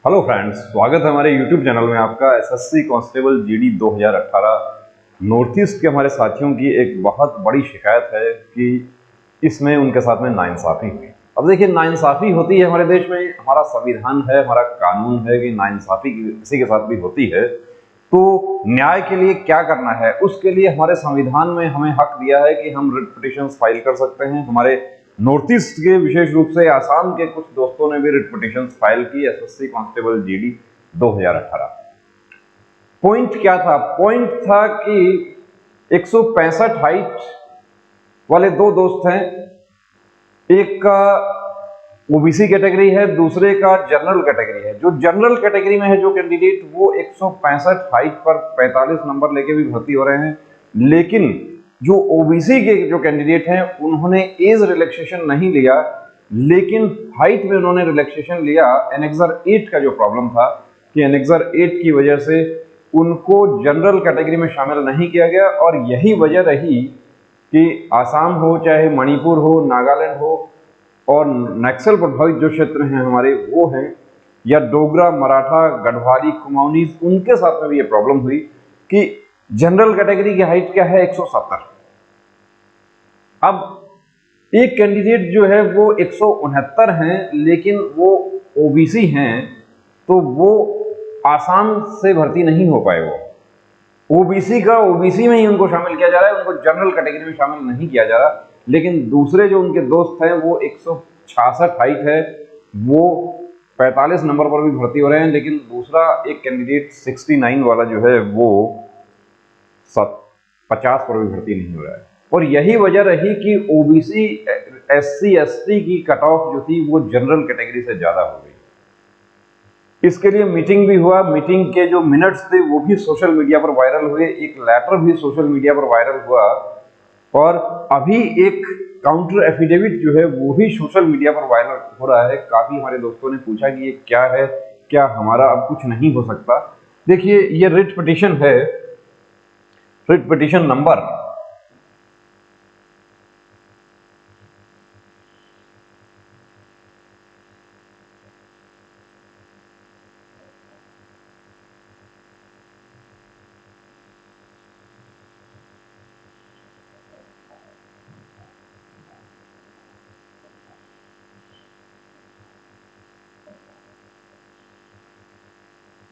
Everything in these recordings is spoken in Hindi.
हेलो फ्रेंड्स, स्वागत है हमारे यूट्यूब चैनल में आपका। SSC constable GD 2018 north east के हमारे साथियों की एक बहुत बड़ी शिकायत है कि इसमें उनके साथ में नाइंसाफी हुई। अब देखिए, नाइंसाफी होती है हमारे देश में, हमारा संविधान है, हमारा कानून है कि नाइंसाफी किसी के साथ भी होती है तो न्याय के लिए क्या करना है, उसके लिए हमारे संविधान में हमें हक दिया है कि हम रिट पिटीशन फाइल कर सकते हैं। हमारे नॉर्थ ईस्ट के, विशेष रूप से आसाम के कुछ दोस्तों ने भी रिट पिटीशन फाइल की एसएससी कांस्टेबल जीडी 2018। पॉइंट क्या था? पॉइंट था कि 165 हाइट वाले दो दोस्त हैं, एक का ओबीसी कैटेगरी है, दूसरे का जनरल कैटेगरी है। जो जनरल कैटेगरी में है जो कैंडिडेट, वो 165 हाइट पर 45 नंबर लेके भी भर्ती हो रहे हैं। लेकिन जो ओबीसी के जो कैंडिडेट हैं उन्होंने एज रिलैक्सेशन नहीं लिया, लेकिन हाइट में उन्होंने रिलैक्सेशन लिया। एनेक्सर 8 का जो प्रॉब्लम था कि एनेक्सर 8 की वजह से उनको जनरल कैटेगरी में शामिल नहीं किया गया, और यही वजह रही कि आसाम हो, चाहे मणिपुर हो, नागालैंड हो, और नक्सल प्रभावित जो क्षेत्र हैं हमारे वो हैं, या डोगरा, मराठा, गढ़वाली, कुमाऊनीज, उनके साथ में भी ये प्रॉब्लम हुई कि जनरल कैटेगरी की हाइट क्या है? 170। अब एक कैंडिडेट जो है वो 169 हैं, लेकिन वो ओबीसी हैं, तो वो आसाम से भर्ती नहीं हो पाए। वो ओबीसी का ओबीसी में ही उनको शामिल किया जा रहा है, उनको जनरल कैटेगरी में शामिल नहीं किया जा रहा। लेकिन दूसरे जो उनके दोस्त हैं वो 166 हाइट है, वो 45 नंबर पर भी भर्ती हो रहे हैं। लेकिन दूसरा एक कैंडिडेट 69 वाला जो है वो 50 पर भी भर्ती नहीं हो रहा है। और यही वजह रही कि ओबीसी एससी एसटी की कट ऑफ जो थी वो जनरल कैटेगरी से ज्यादा हो गई। इसके लिए मीटिंग भी हुआ, मीटिंग के जो मिनट्स थे वो भी सोशल मीडिया पर वायरल हुए, एक लेटर भी सोशल मीडिया पर वायरल हुआ, और अभी एक काउंटर एफिडेविट जो है वो भी सोशल मीडिया पर वायरल हो रहा है। काफी हमारे दोस्तों ने पूछा कि ये क्या है, क्या हमारा अब कुछ नहीं हो सकता? देखिए, ये रिट पिटीशन है, रिट पिटीशन नंबर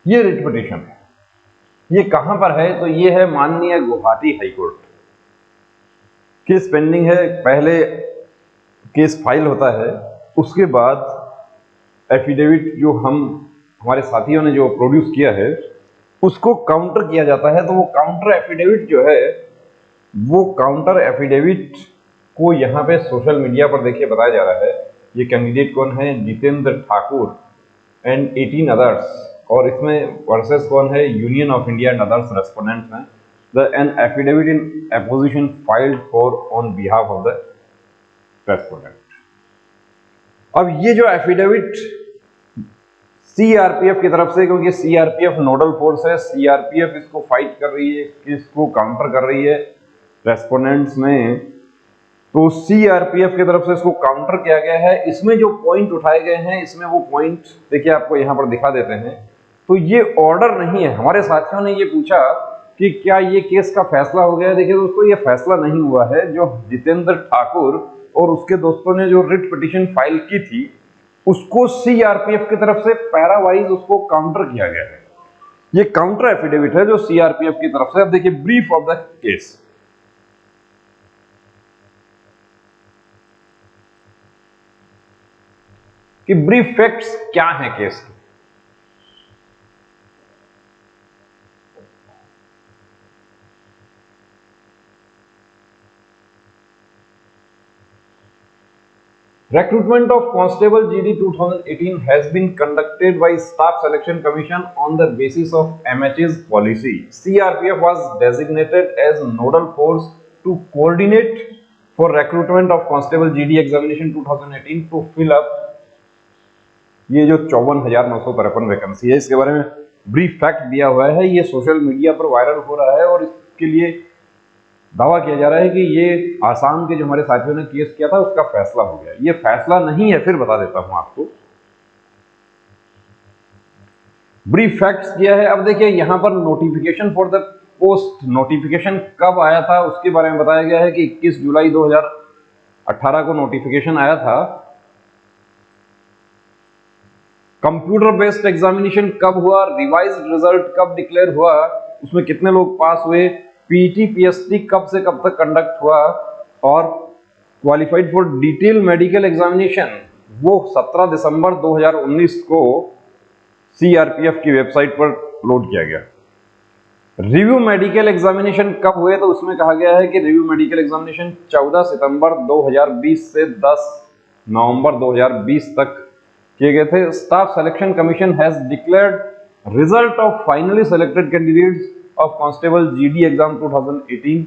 ये रिट पिटीशन है। ये कहां पर है? तो ये है माननीय गुवाहाटी हाईकोर्ट। केस पेंडिंग है, पहले केस फाइल होता है, उसके बाद एफिडेविट जो हमारे साथियों ने जो प्रोड्यूस किया है उसको काउंटर किया जाता है। तो वो काउंटर एफिडेविट जो है, वो काउंटर एफिडेविट को यहाँ पे सोशल मीडिया पर देखिए बताया जा रहा है। ये कैंडिडेट कौन है? जितेंद्र ठाकुर एंड 18 अदर्स, और इसमें वर्सेस कौन है? Union of India and others respondents हैं। An affidavit in opposition filed for on behalf of the respondent. अब ये जो एफिडेविट सीआरपीएफ की तरफ से, क्योंकि सीआरपीएफ नोडल फोर्स है, सीआरपीएफ इसको फाइट कर रही है, इसको काउंटर कर रही है रेस्पोंडेंट्स में, तो सीआरपीएफ की तरफ से इसको काउंटर किया गया है। इसमें जो पॉइंट उठाए गए हैं, इसमें वो पॉइंट देखिए, आपको यहां पर दिखा देते हैं। तो ये ऑर्डर नहीं है। हमारे साथियों ने ये पूछा कि क्या ये केस का फैसला हो गया? देखिए दोस्तों, ये फैसला नहीं हुआ है। जो जितेंद्र ठाकुर और उसके दोस्तों ने जो रिट पिटीशन फाइल की थी, उसको सीआरपीएफ की तरफ से पैरावाइज उसको काउंटर किया गया है। ये काउंटर एफिडेविट है जो सीआरपीएफ की तरफ से। अब देखिए ब्रीफ ऑफ द केस। कि ब्रीफ फैक्ट्स क्या है केस के। Recruitment of Constable GD 2018 has been conducted by Staff Selection Commission on the basis of MH's policy. CRPF was designated as nodal force to coordinate for recruitment of Constable GD examination 2018 to fill up ये जो 54,953 वैकेंसी है। इसके बारे में ब्रीफ फैक्ट दिया हुआ है, ये सोशल मीडिया पर वायरल हो रहा है, और इसके लिए दावा किया जा रहा है कि ये आसाम के जो हमारे साथियों ने केस किया था उसका फैसला हो गया। ये फैसला नहीं है, फिर बता देता हूं आपको। ब्रीफ फैक्ट्स किया है। अब देखिए यहाँ पर notification for the post, notification कब आया था उसके बारे में बताया गया है कि 21 जुलाई 2018 को नोटिफिकेशन आया था। कंप्यूटर बेस्ड एग्जामिनेशन कब हुआ, रिवाइज्ड रिजल्ट कब डिक्लेयर हुआ, उसमें कितने लोग पास हुए, पीटी पीएसटी कब से कब तक कंडक्ट हुआ, और qualified for detail medical examination वो 17 दिसंबर 2019 को सीआरपीएफ की वेबसाइट पर लोड किया गया। रिव्यू मेडिकल एग्जामिनेशन कब हुए, तो उसमें कहा गया है कि रिव्यू मेडिकल एग्जामिनेशन 14 सितंबर 2020 से 10 नवंबर 2020 तक किए गए थे। Staff selection commission has declared result of finally selected candidates of constable GD exam 2018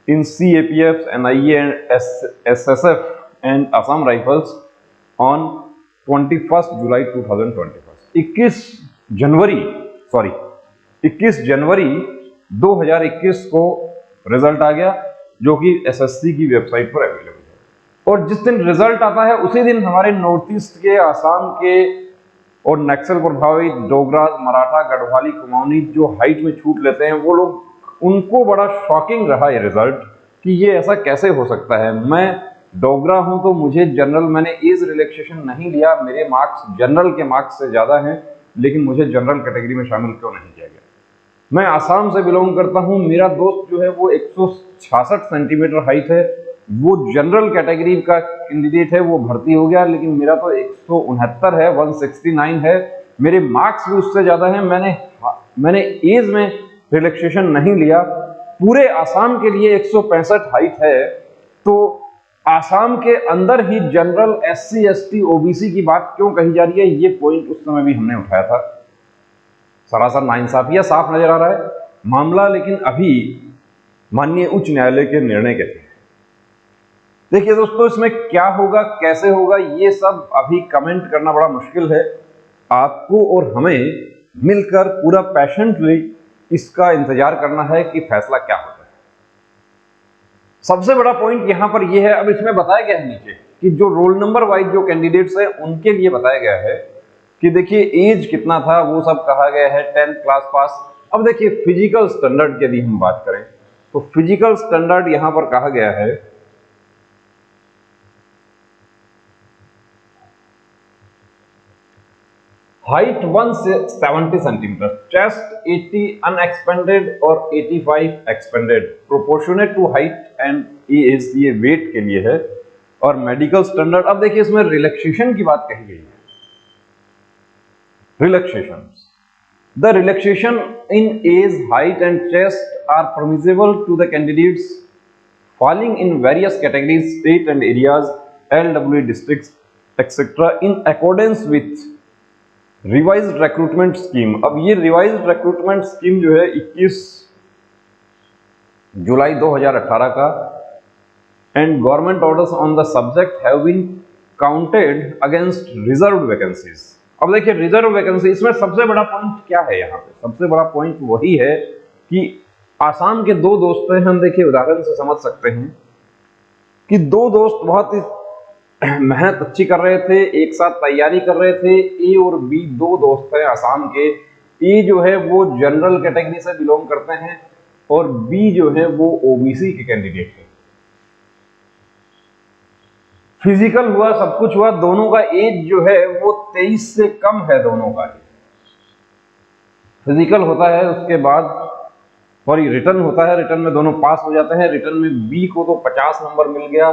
in CAPF, NIA and SSF and Assam rifles on 21 जुलाई 2021। 21 जनवरी 2021 को रिजल्ट आ गया, जो कि एसएससी की वेबसाइट पर अवेलेबल है। और जिस दिन रिजल्ट आता है उसी दिन हमारे नॉर्थ ईस्ट के, आसाम के और नक्सल प्रभावित डोगरा, मराठा, गढ़वाली, कुमाऊनी जो हाइट में छूट लेते हैं वो लोग, उनको बड़ा शॉकिंग रहा ये रिजल्ट कि ये ऐसा कैसे हो सकता है। मैं डोगरा हूं तो मुझे जनरल, मैंने एज रिलैक्सेशन नहीं लिया, मेरे मार्क्स जनरल के मार्क्स से ज्यादा हैं, लेकिन मुझे जनरल कैटेगरी में शामिल क्यों नहीं किया गया। मैं आसाम से बिलोंग करता हूं, मेरा दोस्त जो है वो 166 सेंटीमीटर हाइट है, वो जनरल कैटेगरी का कैंडिडेट है, वो भर्ती हो गया, लेकिन मेरा तो 169 है, 169 है, मेरे मार्क्स भी उससे ज्यादा हैं। मैंने एज में रिलैक्सेशन नहीं लिया। पूरे आसाम के लिए 165 हाइट है, तो आसाम के अंदर ही जनरल, एससी, एसटी, ओबीसी की बात क्यों कही जा रही है, ये पॉइंट उस समय भी हमने उठाया था। सरासर नाइंसाफिया साफ नजर आ रहा है मामला, लेकिन अभी माननीय उच्च न्यायालय के निर्णय के थे। देखिए दोस्तों, इसमें क्या होगा, कैसे होगा, ये सब अभी कमेंट करना बड़ा मुश्किल है। आपको और हमें मिलकर पूरा पैशनेटली इसका इंतजार करना है कि फैसला क्या होता है। सबसे बड़ा पॉइंट यहां पर यह है, अब इसमें बताया गया है नीचे कि जो रोल नंबर वाइज जो कैंडिडेट्स हैं उनके लिए बताया गया है कि देखिए एज कितना था, वो सब कहा गया है, 10th क्लास पास। अब देखिए फिजिकल स्टैंडर्ड की यदि हम बात करें तो फिजिकल स्टैंडर्ड यहां पर कहा गया है हाइट 170 सेंटीमीटर, चेस्ट 80 अनएक्सपेंडेड और 85 expanded, proportionate to height and age, ये वेट के लिए है। और मेडिकल स्टैंडर्ड, अब देखिए इसमें रिलैक्सेशन की बात कही गई है। Relaxation, the relaxation in age, height and chest are permissible to the candidates falling in various categories, state and areas, LW districts, etc. in accordance with revised recruitment scheme. अब ये रिवाइज्ड रिक्रूटमेंट स्कीम जो है 21 जुलाई 2018 का, and government orders on the subject have been counted against reserve vacancies. अब देखिए रिजर्व वैकेंसी, इसमें सबसे बड़ा पॉइंट क्या है, यहाँ पे सबसे बड़ा पॉइंट वही है कि आसाम के दो दोस्त हैं, हम देखिए उदाहरण से समझ सकते हैं कि दो दोस्त बहुत ही मेहनत अच्छी कर रहे थे, एक साथ तैयारी कर रहे थे। ए और बी दो दोस्त हैं आसाम के। ए जो है वो जनरल कैटेगरी से बिलोंग करते हैं और बी जो है वो ओबीसी के कैंडिडेट है। फिजिकल हुआ, सब कुछ हुआ, दोनों का एज जो है वो 23 से कम है, दोनों का फिजिकल होता है, उसके बाद सॉरी रिटर्न होता है, रिटर्न में दोनों पास हो जाते हैं। रिटर्न में बी को तो 50 नंबर मिल गया,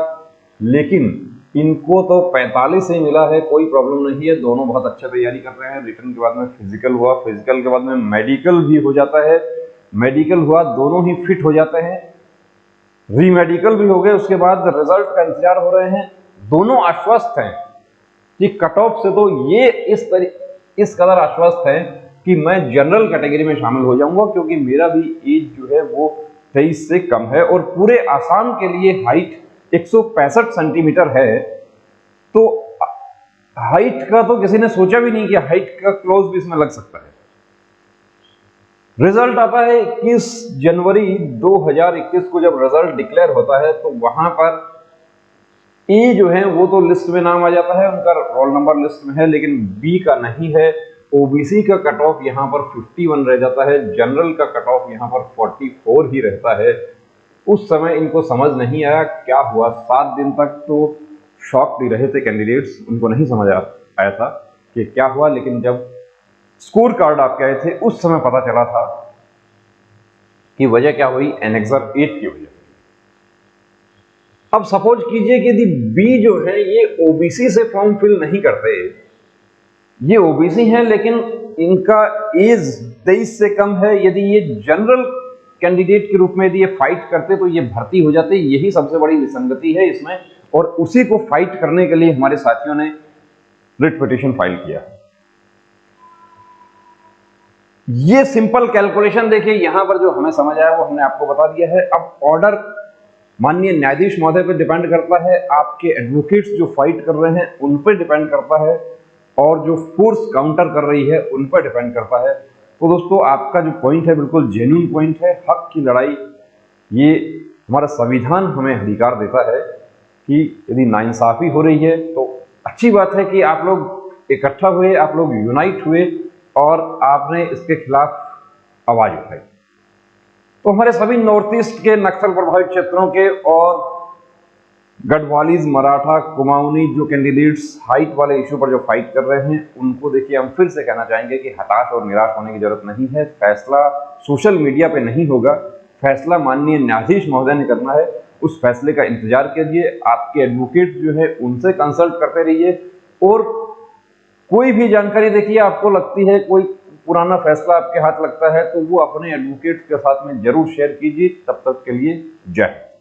लेकिन इनको तो 45 ही मिला है, कोई प्रॉब्लम नहीं है, दोनों बहुत अच्छा तैयारी कर रहे हैं। रिटर्न के बाद में फिजिकल हुआ, फिजिकल के बाद में मेडिकल भी हो जाता है, मेडिकल हुआ, दोनों ही फिट हो जाते हैं, री मेडिकल भी हो गए, उसके बाद रिजल्ट का इंतजार हो रहे हैं। दोनों आश्वस्त हैं कि कट ऑफ से तो ये इस कदर आश्वस्त है कि मैं जनरल कैटेगरी में शामिल हो जाऊंगा, क्योंकि मेरा भी एज जो है वो 23 से कम है और पूरे आसाम के लिए हाइट 165 सेंटीमीटर है। तो हाइट का तो किसी ने सोचा भी नहीं कि हाइट का क्लोज भी इसमें लग सकता है। रिजल्ट आता है 21 जनवरी 2021 को। जब रिजल्ट डिक्लेयर होता है तो वहां पर ए जो है वो तो लिस्ट में नाम आ जाता है, उनका रोल नंबर लिस्ट में है, लेकिन बी का नहीं है ओबीसी का कट ऑफ यहाँ पर 51 रह जाता है, जनरल का कट ऑफ यहाँ पर 44 ही रहता है। उस समय इनको समझ नहीं आया क्या हुआ। 7 दिन तक तो शॉक दे रहे थे कैंडिडेट्स, उनको नहीं समझ आया था कि क्या हुआ। लेकिन जब स्कोर कार्ड आपके आए थे उस समय पता चला था कि वजह क्या हुई, एनेक्सर 8 की वजह। अब सपोज कीजिए कि यदि बी जो है ये ओबीसी से फॉर्म फिल नहीं करते, ये ओबीसी हैं लेकिन इनका एज 23 से कम है, यदि ये जनरल कैंडिडेट के रूप में यदि ये फाइट करते तो ये भर्ती हो जाते। यही सबसे बड़ी विसंगति है इसमें, और उसी को फाइट करने के लिए हमारे साथियों ने रिट पिटीशन फाइल किया। ये सिंपल कैलकुलेशन देखिए, यहां पर जो हमें समझ आया वो हमने आपको बता दिया है। अब ऑर्डर माननीय न्यायाधीश महोदय पर डिपेंड करता है, आपके एडवोकेट्स जो फाइट कर रहे हैं उन पर डिपेंड करता है, और जो फोर्स काउंटर कर रही है उन पर डिपेंड करता है। तो दोस्तों आपका जो पॉइंट है बिल्कुल जेन्युइन पॉइंट है। हक की लड़ाई, ये हमारा संविधान हमें अधिकार देता है कि यदि नाइंसाफी हो रही है तो अच्छी बात है कि आप लोग इकट्ठा हुए, आप लोग यूनाइट हुए और आपने इसके खिलाफ आवाज उठाई। तो हमारे सभी नॉर्थ ईस्ट के नक्सल प्रभावित क्षेत्रों के और गढ़वालीज, मराठा, कुमाऊनी जो कैंडिडेट्स हाइट वाले इशू पर जो फाइट कर रहे हैं, उनको देखिए हम फिर से कहना चाहेंगे कि हताश और निराश होने की जरूरत नहीं है। फैसला सोशल मीडिया पे नहीं होगा, फैसला माननीय न्यायाधीश महोदय ने करना है। उस फैसले का इंतजार कीजिए, आपके एडवोकेट जो है उनसे कंसल्ट करते रहिए, और कोई भी जानकारी देखिए आपको लगती है, कोई पुराना फैसला आपके हाथ लगता है तो वो अपने एडवोकेट के साथ में जरूर शेयर कीजिए। तब तक के लिए जय हिंद।